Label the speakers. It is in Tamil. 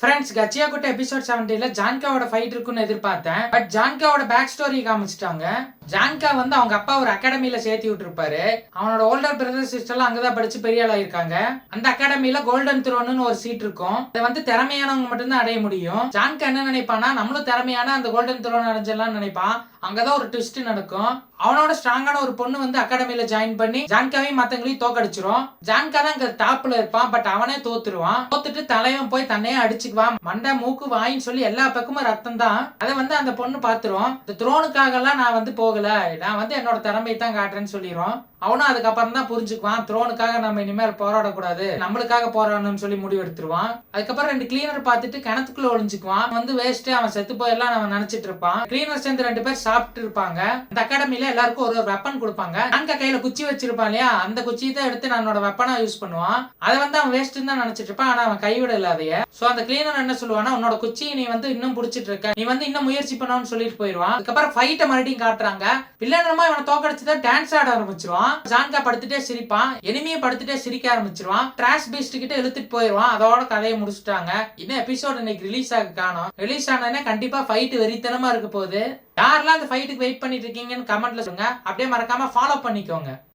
Speaker 1: ஃப்ரெண்ட்ஸ், கச்சியாகுட்டை எபிசோட் 70ல ஜான்காவோட ஃபைட் இருக்குன்னு எதிர்பார்த்தேன். பட் ஜான்காவோட பேக் ஸ்டோரி காமிச்சிட்டாங்க. ஜான்கா வந்து அவங்க அப்பா ஒரு அகாடமில சேர்த்து விட்டுருப்பாரு. அவனோட ஓல்டர் பிரதர் சிஸ்டர்லாம் அங்கதான் படிச்சு பெரிய ஆளா இருக்காங்க. அந்த அகாடமில கோல்டன் த்ரோன்னு ஒரு சீட் இருக்கும். இதை வந்து திறமையானவங்க மட்டும்தான் அடைய முடியும். ஜான்கா என்ன நினைப்பானா, நம்மளும் திறமையான அந்த கோல்டன் த்ரோன் அடைஞ்சலாம் நினைப்பான். அங்கதான் ஒரு ட்விஸ்ட் நடக்கும். அவனோட ஸ்ட்ராங்கான ஒரு பொண்ணு வந்து அகாடமில ஜாயின் பண்ணி ஜான்காவையும் மத்தவங்களையும் தோக்கடிச்சிரும். ஜான்கா தான் இங்க டாப்ல இருப்பான். பட் அவனே தோத்துருவான். தோத்துட்டு தலைவன் போய் தன்னையே அடிச்சுக்குவான். மண்டை மூக்கு வாயின்னு சொல்லி எல்லா பக்கமும் ரத்தம் தான். அதை வந்து அந்த பொண்ணு பாத்துரும். இந்த த்ரோனுக்காக எல்லாம் நான் வந்து போகல, நான் வந்து என்னோட திறமையை தான் காட்டுறேன்னு சொல்லிடும். அவனும் அதுக்கப்புறம் தான் புரிஞ்சுக்குவான், த்ரோனுக்காக நம்ம இனிமேல் போராடக்கூடாது, நம்மளுக்காக போராடணும்னு சொல்லி முடிவு எடுத்துருவான். அதுக்கப்புறம் 2 கிளீனர் பார்த்துட்டு கிணத்துக்குள்ள ஒளிஞ்சுக்குவான். வந்து வேஸ்ட், அவன் செத்து போயெல்லாம் அவன் நினைச்சிட்டு இருப்பான். கிளீனர் சேர்ந்து 2 பேர் சாப்பிட்டு இருப்பாங்க. அந்த அகாடமில எல்லாருக்கும் ஒரு வெப்பன் கொடுப்பாங்க. அங்க கையில குச்சி வச்சிருப்பான் இல்லையா, அந்த குச்சியை தான் எடுத்து என்னோட வெப்பனா யூஸ் பண்ணுவான். அதை வந்து அவன் வேஸ்ட் தான் நினைச்சிட்டு இருப்பான். ஆனா அவன் கைவிடல அதைய. சோ அந்த கிளீனர் என்ன சொல்லுவானா, உன்னோட குச்சியை நீ வந்து இன்னும் புடிச்சிட்டு இருக்க, நீ வந்து இன்னும் முயற்சி பண்ணணும்னு சொல்லிட்டு போயிடுவான். அதுக்கப்புறம் ஃபைட்டை மறுபடியும் காட்டுறாங்க. வில்லனமா இவனை தோக்கடிச்சுதான் டான்ஸ் ஆட ஆரம்பிச்சிருவான். ஜான்கா படுத்துட்டே சிரிப்பான். எனிமியை படுத்துட்டே சிரிக்க ஆரம்பிச்சிருவான். டிராஷ் பீஸ்ட் கிட்ட இழுத்துட்டு போயிடுவான். அதோட கதையை முடிச்சுட்டாங்க. இன்னும் எபிசோட் இன்னைக்கு ரிலீஸ் ஆக காணோம். ரிலீஸ் ஆனே கண்டிப்பா ஃபைட் வெறித்தனமா இருக்க போகுது. யாரெல்லாம் அந்த ஃபைட்டுக்கு வெயிட் பண்ணிட்டு இருக்கீங்கன்னு கமெண்ட்ல சொல்லுங்க. அப்படியே மறக்காம ஃபாலோ பண்ணிக்கோங்க.